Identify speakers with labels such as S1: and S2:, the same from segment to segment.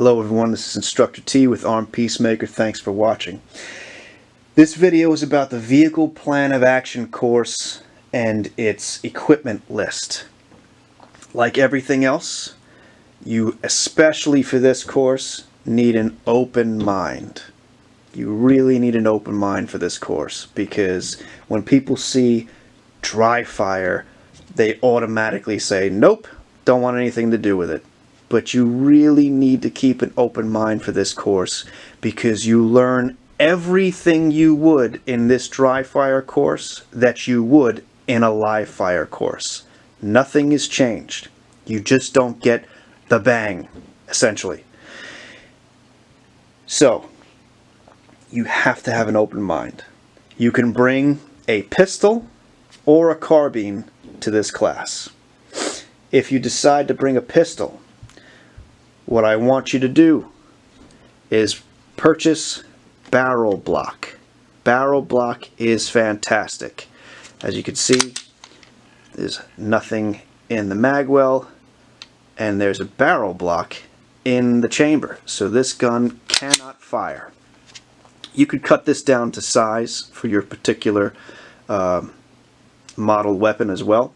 S1: Hello everyone, this is Instructor T with Armed Peacemaker. Thanks for watching. This video is about the Vehicle Plan of Action course and its equipment list. Like everything else, you, especially for this course, need an open mind. You really need an open mind for this course, because when people see dry fire, they automatically say, nope, don't want anything to do with it. But you really need to keep an open mind for this course, because you learn everything you would in this dry fire course that you would in a live fire course. Nothing is changed. You just don't get the bang, essentially. So, you have to have an open mind. You can bring a pistol or a carbine to this class. If you decide to bring a pistol, what I want you to do is purchase BarrelBlok. BarrelBlok is fantastic. As you can see, there's nothing in the magwell, and there's a BarrelBlok in the chamber, so this gun cannot fire. You could cut this down to size for your particular model weapon as well.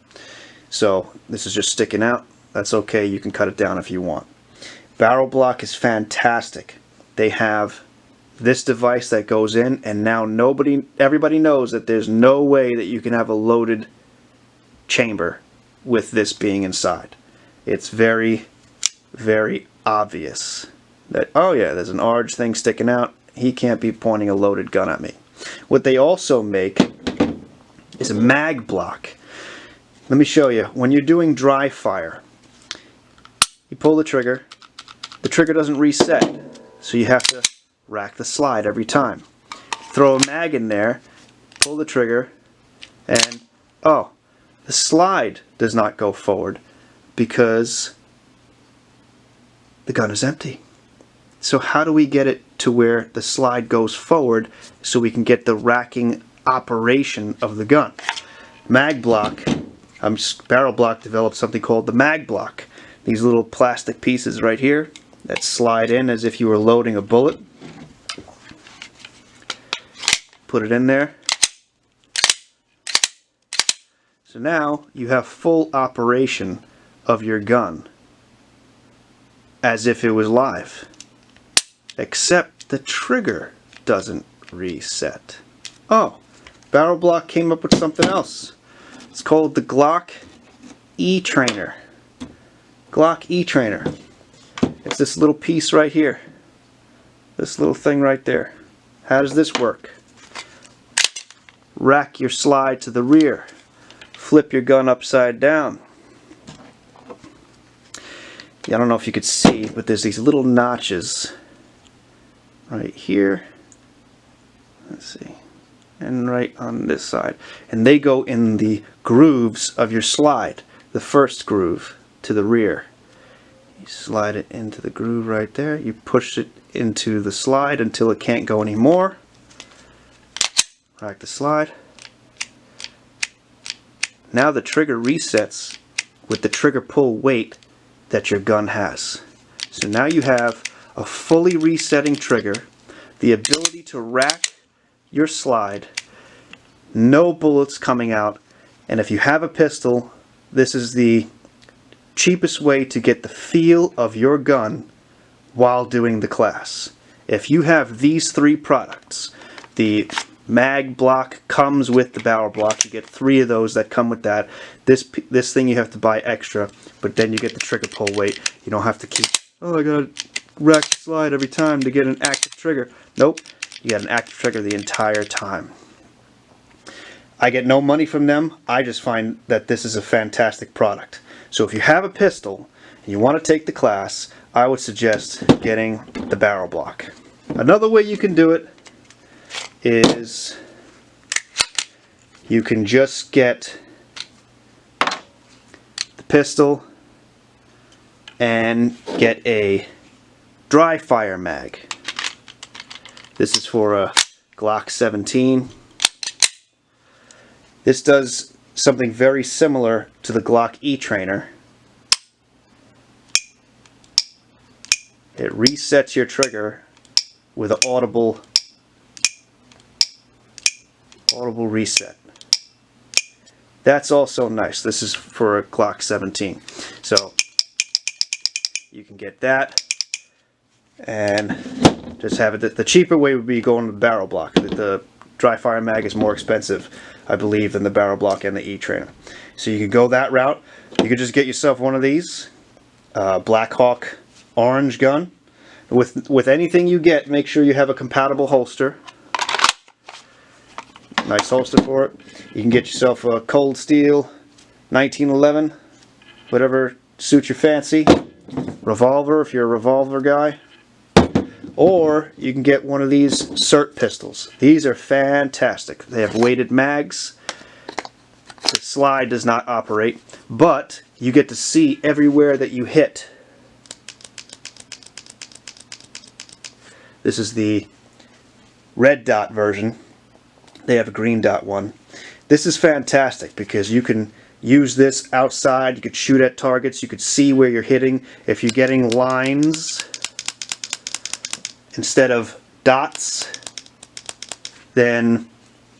S1: So this is just sticking out. That's okay, you can cut it down if you want. BarrelBlok is fantastic. They have this device that goes in, and now everybody knows that there's no way that you can have a loaded chamber with this being inside. It's very, very obvious that, oh yeah, there's an orange thing sticking out. He can't be pointing a loaded gun at me. What they also make is a mag block. Let me show you. When you're doing dry fire, you pull the trigger doesn't reset, so you have to rack the slide every time. Throw a mag in there, pull the trigger, and oh, the slide does not go forward because the gun is empty. So how do we get it to where the slide goes forward so we can get the racking operation of the gun? BarrelBlok developed something called the mag block. These little plastic pieces right here that slide in as if you were loading a bullet. Put it in there. So now you have full operation of your gun as if it was live. Except the trigger doesn't reset. Oh, BarrelBlok came up with something else. It's called the Glock E-Trainer. Glock E-Trainer. It's this little piece right here. This little thing right there. How does this work? Rack your slide to the rear. Flip your gun upside down. Yeah, I don't know if you could see, but there's these little notches right here. Let's see. And right on this side. And they go in the grooves of your slide. The first groove to the rear. You slide it into the groove right there. You push it into the slide until it can't go anymore. Rack the slide. Now the trigger resets with the trigger pull weight that your gun has. So now you have a fully resetting trigger, the ability to rack your slide, no bullets coming out, and if you have a pistol, this is the cheapest way to get the feel of your gun while doing the class. If you have these three products, the mag block comes with the BarrelBlok. You get 3 of those that come with that. This thing you have to buy extra, but then you get the trigger pull weight. You don't have to keep, oh, I gotta rack the slide every time to get an active trigger. Nope, you get an active trigger the entire time. I get no money from them. I just find that this is a fantastic product. So if you have a pistol and you want to take the class, I would suggest getting the BarrelBlok. Another way you can do it is you can just get the pistol and get a dry fire mag. This is for a Glock 17. This does something very similar to the Glock E-Trainer. it resets your trigger with an audible reset. That's also nice. This is for a Glock 17. So you can get that and just have it. The cheaper way would be going with BarrelBlok. The dry fire mag is more expensive, I believe, than the BarrelBlok and the E-Trainer. So you could go that route. You could just get yourself one of these Black Hawk orange gun. With anything you get, make sure you have a compatible holster. Nice holster for it. You can get yourself a Cold Steel 1911, whatever suits your fancy. Revolver if you're a revolver guy. Or you can get one of these SIRT pistols. These are fantastic. They have weighted mags. The slide does not operate, but you get to see everywhere that you hit. This is the red dot version. They have a green dot one. This is fantastic because you can use this outside. You could shoot at targets. You could see where you're hitting. If you're getting lines instead of dots, then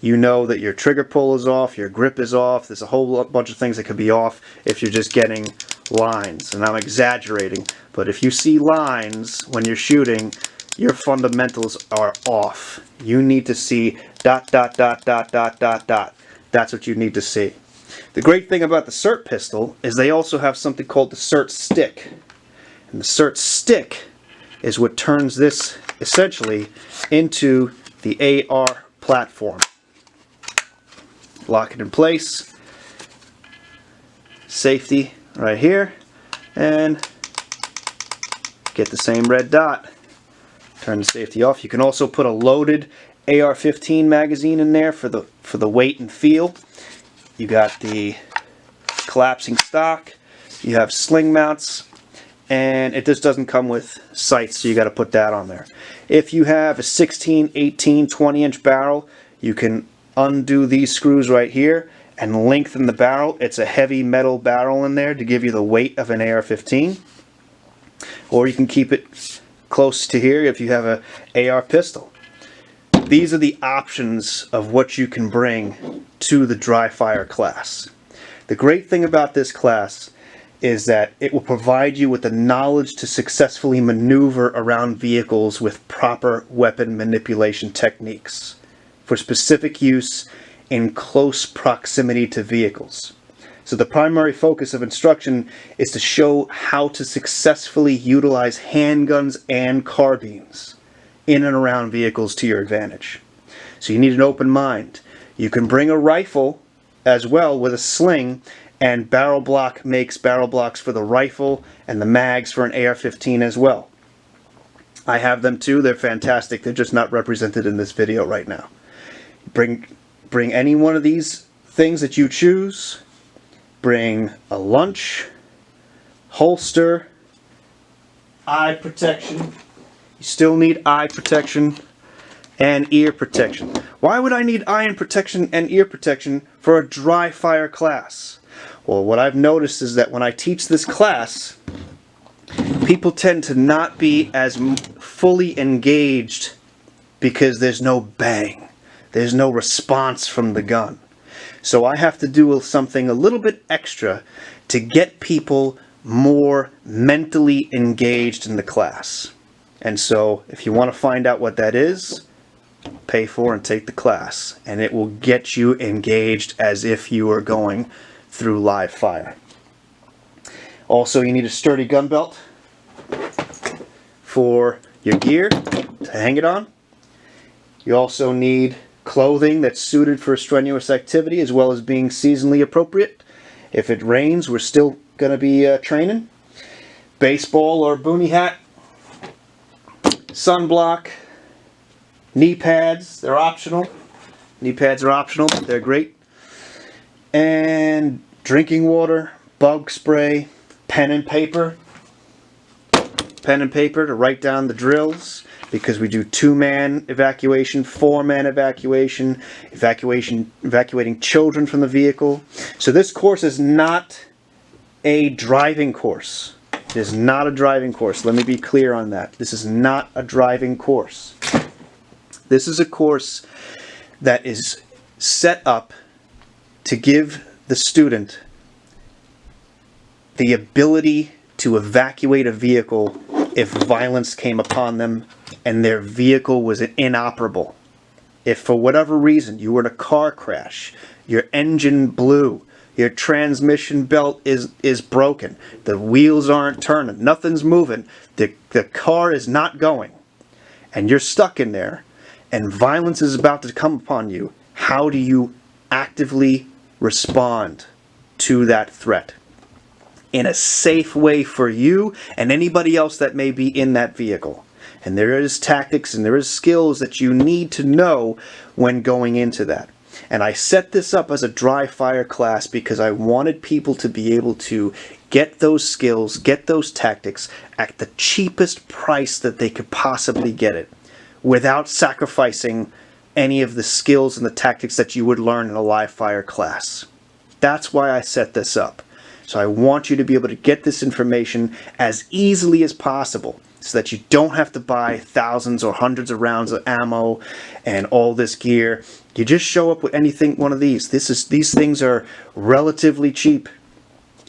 S1: you know that your trigger pull is off, your grip is off. There's a whole bunch of things that could be off if you're just getting lines. And I'm exaggerating, but if you see lines when you're shooting, your fundamentals are off. You need to see dot, dot, dot, dot, dot, dot, dot. That's what you need to see. The great thing about the SIRT pistol is they also have something called the SIRT stick. And the SIRT stick is what turns this essentially into the AR platform. Lock it in place. Safety right here. And get the same red dot. Turn the safety off. You can also put a loaded AR-15 magazine in there for the weight and feel. You got the collapsing stock. You have sling mounts, and it just doesn't come with sights, so you got to put that on there. If you have a 16, 18, 20-inch barrel, you can undo these screws right here and lengthen the barrel. It's a heavy metal barrel in there to give you the weight of an AR-15, or you can keep it close to here if you have a AR pistol. These are the options of what you can bring to the dry fire class. The great thing about this class is that it will provide you with the knowledge to successfully maneuver around vehicles with proper weapon manipulation techniques for specific use in close proximity to vehicles. So the primary focus of instruction is to show how to successfully utilize handguns and carbines in and around vehicles to your advantage. So you need an open mind. You can bring a rifle as well with a sling, and BarrelBlok makes barrel blocks for the rifle and the mags for an AR-15 as well. I have them too. They're fantastic. They're just not represented in this video right now. Bring any one of these things that you choose. Bring a lunch, holster, eye protection. You still need eye protection and ear protection. Why would I need eye protection and ear protection for a dry fire class? Well, what I've noticed is that when I teach this class, people tend to not be as fully engaged because there's no bang. There's no response from the gun. So I have to do something a little bit extra to get people more mentally engaged in the class. And so if you want to find out what that is, pay for and take the class. And it will get you engaged as if you were going through live fire. Also, you need a sturdy gun belt for your gear to hang it on. You also need clothing that's suited for strenuous activity as well as being seasonally appropriate. If it rains, we're still going to be training. Baseball or Boonie hat. Sunblock. Knee pads, they're optional. Knee pads are optional, they're great. And drinking water, bug spray, pen and paper. Pen and paper to write down the drills, because we do 2-man evacuation, 4-man evacuation, evacuating children from the vehicle. So this course is not a driving course. It is not a driving course. Let me be clear on that. This is not a driving course. This is a course that is set up to give the student the ability to evacuate a vehicle if violence came upon them and their vehicle was inoperable. If for whatever reason you were in a car crash, your engine blew, your transmission belt is broken, the wheels aren't turning, nothing's moving, the car is not going, and you're stuck in there, and violence is about to come upon you, how do you actively respond to that threat in a safe way for you and anybody else that may be in that vehicle? And there is tactics and there is skills that you need to know when going into that. And I set this up as a dry fire class because I wanted people to be able to get those skills, get those tactics at the cheapest price that they could possibly get it, without sacrificing any of the skills and the tactics that you would learn in a live fire class. That's why I set this up. So I want you to be able to get this information as easily as possible so that you don't have to buy thousands or hundreds of rounds of ammo and all this gear. You just show up with anything, one of these. These things are relatively cheap.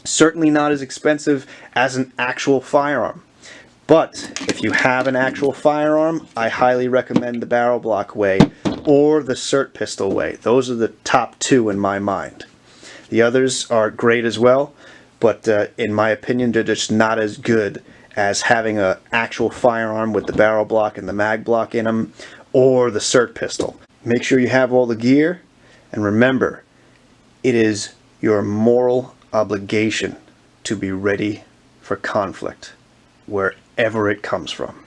S1: Certainly not as expensive as an actual firearm. But if you have an actual firearm, I highly recommend the BarrelBlok way or the SIRT pistol way. Those are the top two in my mind. The others are great as well, but in my opinion, they're just not as good as having an actual firearm with the BarrelBlok and the mag block in them, or the SIRT pistol. Make sure you have all the gear, and remember, it is your moral obligation to be ready for conflict, wherever it comes from.